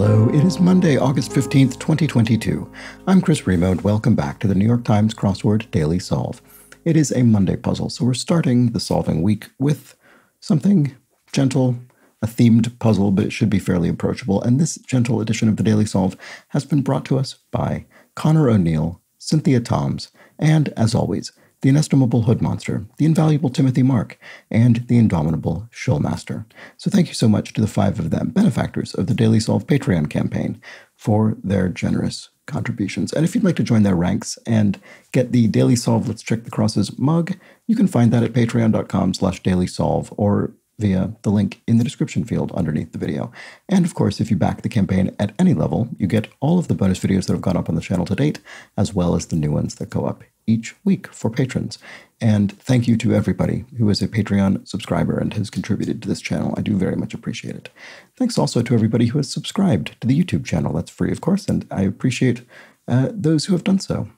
Hello, it is Monday, August 15th, 2022. I'm Chris Remo, and welcome back to the New York Times Crossword Daily Solve. It is a Monday puzzle, so we're starting the solving week with something gentle, a themed puzzle, but it should be fairly approachable. And this gentle edition of the Daily Solve has been brought to us by Connor O'Neill, Cynthia Toms, and, as always, the inestimable Hood Monster, the invaluable Timothy Mark, and the indomitable Shillmaster. So thank you so much to the 5 of them, benefactors of the Daily Solve Patreon campaign, for their generous contributions. And if you'd like to join their ranks and get the Daily Solve Let's Check the Crosses mug, you can find that at patreon.com/dailysolve or via the link in the description field underneath the video. And of course, if you back the campaign at any level, you get all of the bonus videos that have gone up on the channel to date, as well as the new ones that go up each week for patrons. And thank you to everybody who is a Patreon subscriber and has contributed to this channel. I do very much appreciate it. Thanks also to everybody who has subscribed to the YouTube channel. That's free, of course, and I appreciate those who have done so.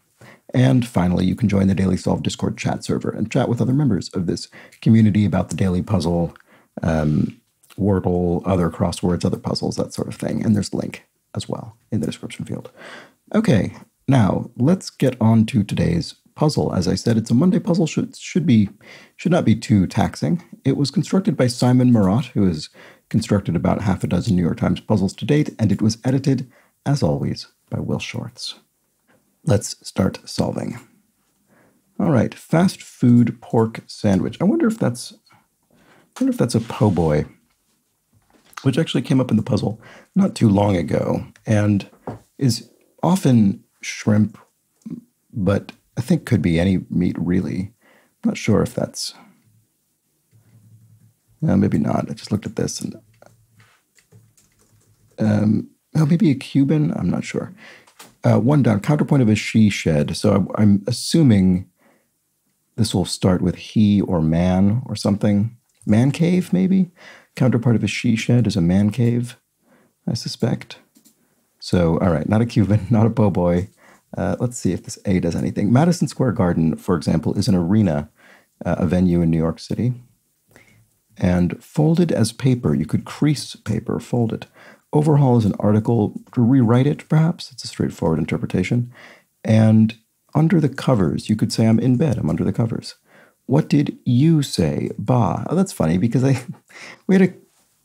And finally, you can join the Daily Solve Discord chat server and chat with other members of this community about the daily puzzle, Wordle, other crosswords, other puzzles, that sort of thing. And there's a link as well in the description field. Okay, now let's get on to today's puzzle. As I said, it's a Monday puzzle, should not be too taxing. It was constructed by Simon Murat, who has constructed about half a dozen New York Times puzzles to date, and it was edited, as always, by Will Shorts. Let's start solving. All right, fast food pork sandwich. I wonder if that's a po' boy, which actually came up in the puzzle not too long ago and is often shrimp, but I think could be any meat, really. I'm not sure if that's... maybe not. I just looked at this and... maybe a Cuban? I'm not sure. One down. Counterpoint of a she shed. So I'm assuming this will start with he or man or something. Man cave, maybe? Counterpart of a she shed is a man cave, I suspect. So, all right, not a Cuban, not a po' boy. Let's see if this A does anything. Madison Square Garden, for example, is an arena, a venue in New York City. And folded as paper, you could crease paper, fold it. Overhaul is an article, to rewrite it, perhaps. It's a straightforward interpretation. And under the covers, you could say, I'm in bed, I'm under the covers. What did you say? Bah. Oh, that's funny, because we had a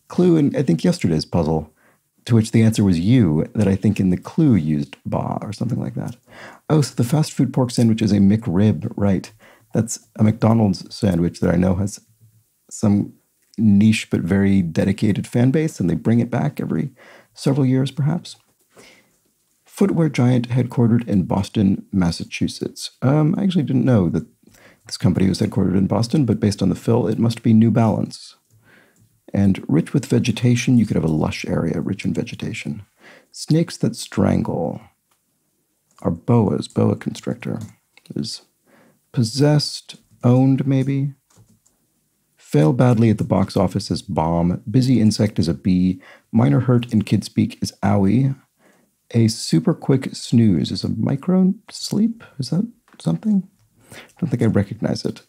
clue in, I think, yesterday's puzzle, to which the answer was you, that I think in the clue used bah, or something like that. Oh, so the fast food pork sandwich is a McRib, right. That's a McDonald's sandwich that I know has some niche but very dedicated fan base, and they bring it back every several years, perhaps. Footwear giant headquartered in Boston, Massachusetts. I actually didn't know that this company was headquartered in Boston, but based on the fill, it must be New Balance. And rich with vegetation, you could have a lush area rich in vegetation. Snakes that strangle are boas, boa constrictor. Is possessed, owned maybe. Fail badly at the box office is bomb. Busy insect is a bee. Minor hurt in kid speak is owie. A super quick snooze is a micro sleep. Is that something? I don't think I recognize it.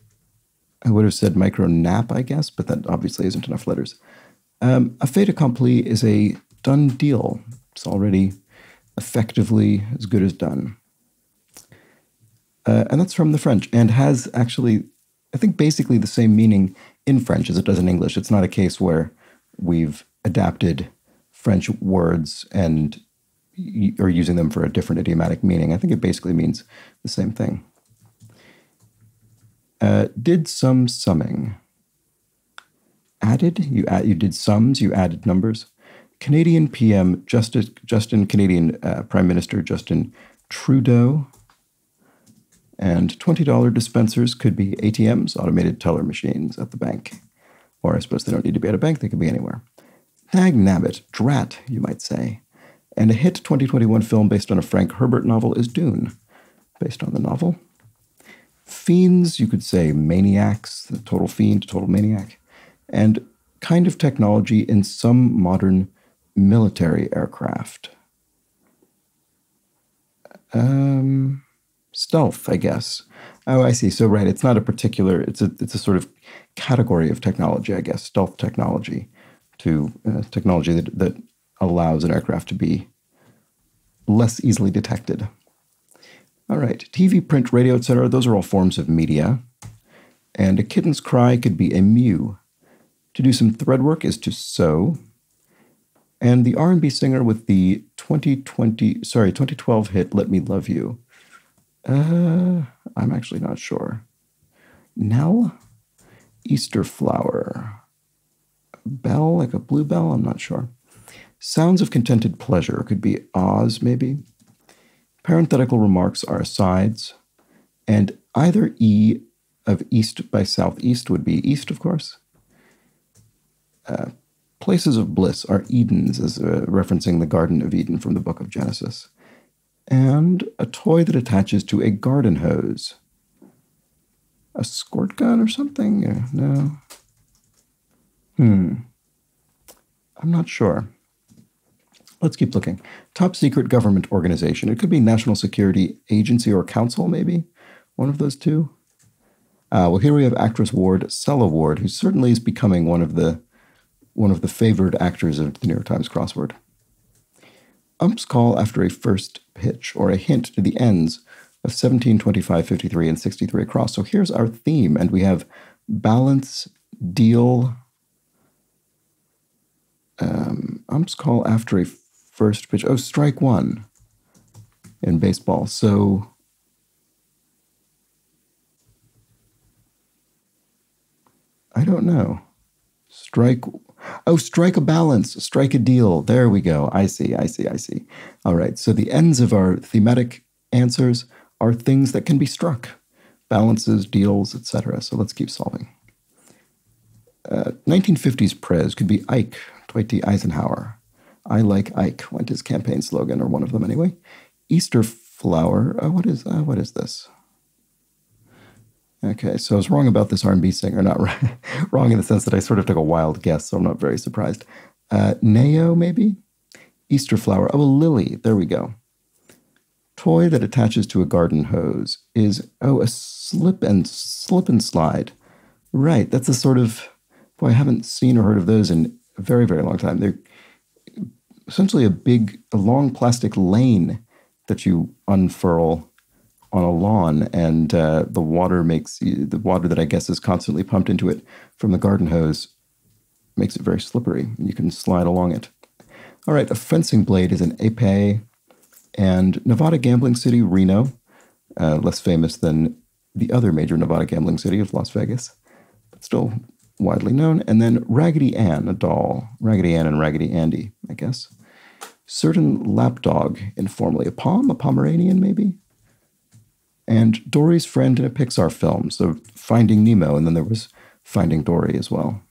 I would have said micro nap, I guess, but that obviously isn't enough letters. A fait accompli is a done deal. It's already effectively as good as done. And that's from the French, and has actually, I think, basically the same meaning in French as it does in English. It's not a case where we've adapted French words and are using them for a different idiomatic meaning. I think it basically means the same thing. Did some summing. Added, you did sums, you added numbers. Canadian PM, Canadian Prime Minister Justin Trudeau. And $20 dispensers could be ATMs, automated teller machines at the bank. Or I suppose they don't need to be at a bank, they could be anywhere. Dag nabbit, drat, you might say. And a hit 2021 film based on a Frank Herbert novel is Dune, based on the novel. Fiends, you could say maniacs, the total fiend, total maniac. And kind of technology in some modern military aircraft. Stealth, I guess. Oh, I see. So, right, it's not a particular, it's a sort of category of technology, I guess, stealth technology, to technology that allows an aircraft to be less easily detected. All right, TV, print, radio, etc., those are all forms of media. And a kitten's cry could be a mew. To do some thread work is to sew. And the R&B singer with the 2012 hit Let Me Love You. I'm actually not sure. Nell? Easter flower. Bell, like a bluebell? I'm not sure. Sounds of contented pleasure could be Oz, maybe. Parenthetical remarks are asides. And either E of east by southeast would be east, of course. Places of bliss are Edens, as referencing the Garden of Eden from the book of Genesis. And a toy that attaches to a garden hose. A squirt gun or something? No. I'm not sure. Let's keep looking. Top secret government organization. It could be National Security Agency or Council, maybe. One of those two. Well, here we have actress Ward, Sella Ward, who certainly is becoming one of the favored actors of the New York Times crossword. Umps call after a first pitch or a hint to the ends of 17, 25, 53, and 63 across. So here's our theme, and we have balance, deal. Umps call after a first pitch. Oh, strike one in baseball. So I don't know. Strike a balance, strike a deal. There we go. I see. All right, so the ends of our thematic answers are things that can be struck. Balances, deals, etc. So let's keep solving. 1950s prez could be Ike, Dwight D. Eisenhower. I like Ike went his campaign slogan, or one of them anyway. Easter flower. What is this? Okay, so I was wrong about this R&B singer. Not right, wrong in the sense that I sort of took a wild guess, so I'm not very surprised. Neo, maybe? Easter flower. Oh, a lily. There we go. Toy that attaches to a garden hose is, a slip and slide. Right, that's a sort of, boy, I haven't seen or heard of those in a very, very long time. They're essentially a long plastic lane that you unfurl on a lawn, and the water that I guess is constantly pumped into it from the garden hose makes it very slippery. You can slide along it. All right, a fencing blade is an épée, and Nevada gambling city, Reno, less famous than the other major Nevada gambling city of Las Vegas, but still widely known. And then Raggedy Ann, a doll. Raggedy Ann and Raggedy Andy, I guess. Certain lapdog, informally. A Pomeranian, maybe? And Dory's friend in a Pixar film, so Finding Nemo, and then there was Finding Dory as well.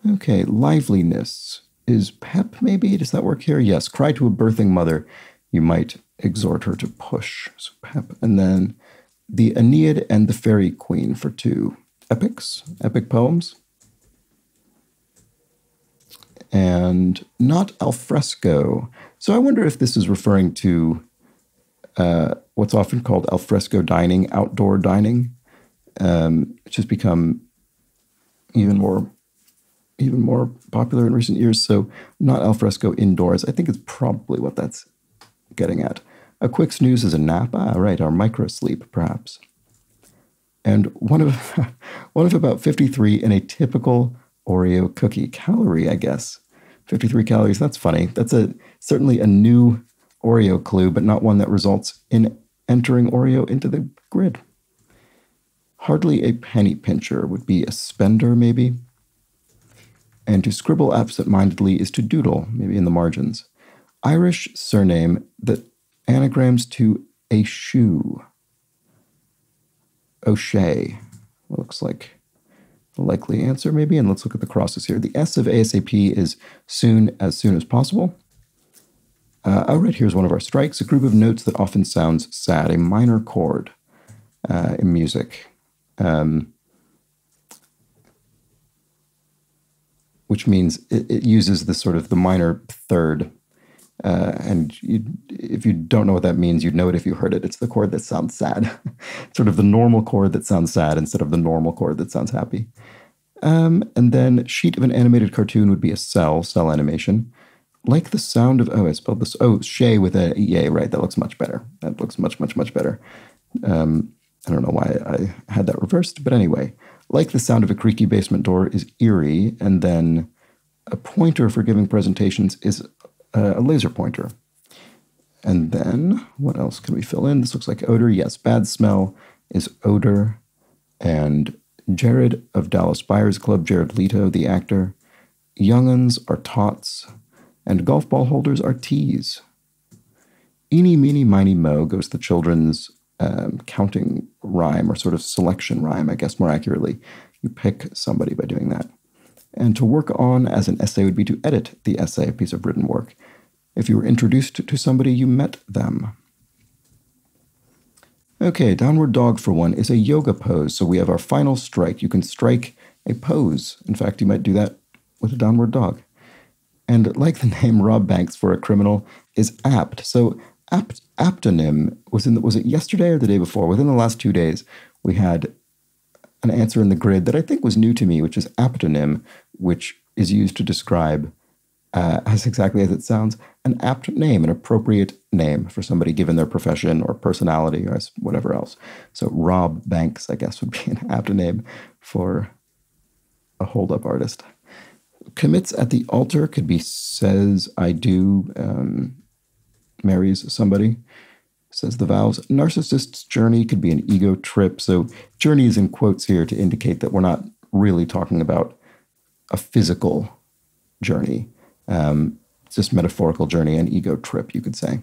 Okay, liveliness. Is pep, maybe? Does that work here? Yes, cry to a birthing mother. You might exhort her to push. So pep. And then the Aeneid and the Fairy Queen for 2. Epics, epic poems. And not alfresco. So I wonder if this is referring to what's often called alfresco dining, outdoor dining, which has become even more popular in recent years. So not alfresco indoors. I think it's probably what that's getting at. A quick snooze is a nap. Right, our micro sleep, perhaps. And one of about 53 in a typical Oreo cookie. Calorie, I guess. 53 calories, that's funny. That's certainly a new Oreo clue, but not one that results in entering Oreo into the grid. Hardly a penny pincher would be a spender, maybe. And to scribble absent-mindedly is to doodle, maybe in the margins. Irish surname that anagrams to a shoe. O'Shea looks like the likely answer, maybe. And let's look at the crosses here. The S of ASAP is as soon as possible. Right, here's one of our strikes. A group of notes that often sounds sad. A minor chord in music. Which means it uses this sort of the minor third. And if you don't know what that means, you'd know it if you heard it. It's the chord that sounds sad. Sort of the normal chord that sounds sad instead of the normal chord that sounds happy. And then sheet of an animated cartoon would be a cell animation. Like the sound of, oh, I spelled this, oh, Shay with a EA, right? That looks much better. That looks much, much, much better. I don't know why I had that reversed, but anyway. Like the sound of a creaky basement door is eerie, and then a pointer for giving presentations is a laser pointer. And then, what else can we fill in? This looks like odor. Yes, bad smell is odor. And Jared of Dallas Buyers Club, Jared Leto, the actor. Young'uns are tots, and golf ball holders are teas. Eeny, meeny, miny, mo goes the children's counting rhyme, or sort of selection rhyme, I guess more accurately. You pick somebody by doing that. And to work on as an essay would be to edit the essay, a piece of written work. If you were introduced to somebody, you met them. Okay, downward dog for one is a yoga pose. So we have our final strike. You can strike a pose. In fact, you might do that with a downward dog. And like the name Rob Banks for a criminal is apt. So aptonym was it yesterday or the day before? Within the last 2 days, we had an answer in the grid that I think was new to me, which is aptonym, which is used to describe, as exactly as it sounds, an apt name, an appropriate name for somebody given their profession or personality or whatever else. So Rob Banks, I guess, would be an apt name for a hold-up artist. Commits at the altar could be says I do, marries somebody, says the vows. Narcissist's journey could be an ego trip. So journey is in quotes here to indicate that we're not really talking about a physical journey. It's just metaphorical journey, an ego trip, you could say.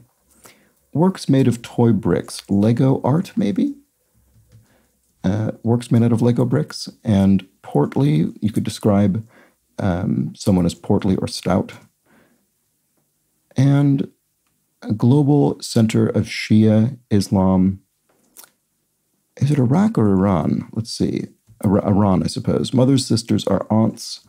Works made of toy bricks. Lego art, maybe? Works made out of Lego bricks. And portly, you could describe someone as portly or stout. And a global center of Shia Islam. Is it Iraq or Iran? Let's see. Iran, I suppose. Mothers, sisters are aunts.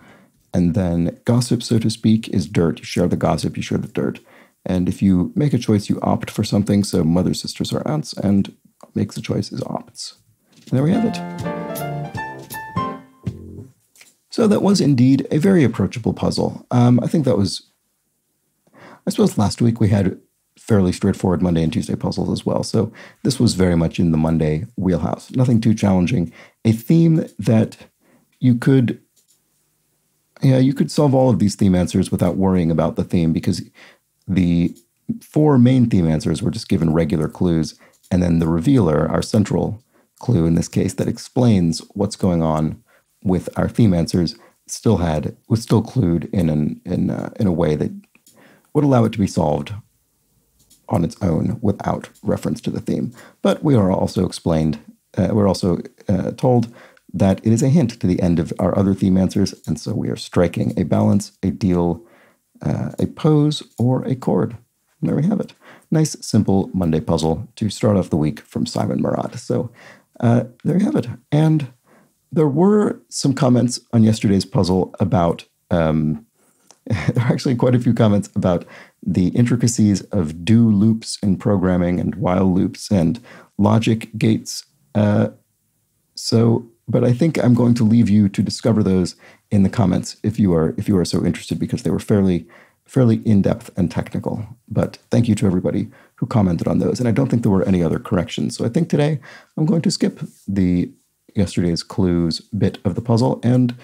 And then gossip, so to speak, is dirt. You share the gossip, you share the dirt. And if you make a choice, you opt for something. So mothers, sisters are aunts, and makes the choice is opts. And there we have it. So that was indeed a very approachable puzzle. I think that was, I suppose last week we had fairly straightforward Monday and Tuesday puzzles as well. So this was very much in the Monday wheelhouse. Nothing too challenging. A theme that you could solve all of these theme answers without worrying about the theme, because the 4 main theme answers were just given regular clues, and then the revealer, our central clue in this case that explains what's going on with our theme answers, was still clued in a way that would allow it to be solved on its own without reference to the theme. But we are also told that it is a hint to the end of our other theme answers, and so we are striking a balance, a deal, a pose, or a chord. And there we have it. Nice, simple Monday puzzle to start off the week from Simon Murat. So there you have it. And there were some comments on yesterday's puzzle about, there are actually quite a few comments about the intricacies of do loops in programming and while loops and logic gates. But I think I'm going to leave you to discover those in the comments if you are so interested, because they were fairly in-depth and technical. But thank you to everybody who commented on those. And I don't think there were any other corrections. So I think today I'm going to skip the yesterday's clues bit of the puzzle and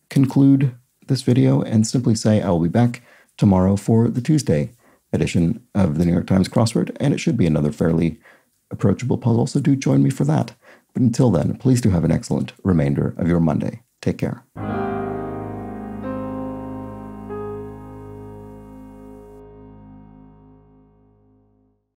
conclude this video and simply say I will be back tomorrow for the Tuesday edition of the New York Times Crossword, and it should be another fairly approachable puzzle, so do join me for that. But until then, please do have an excellent remainder of your Monday. Take care.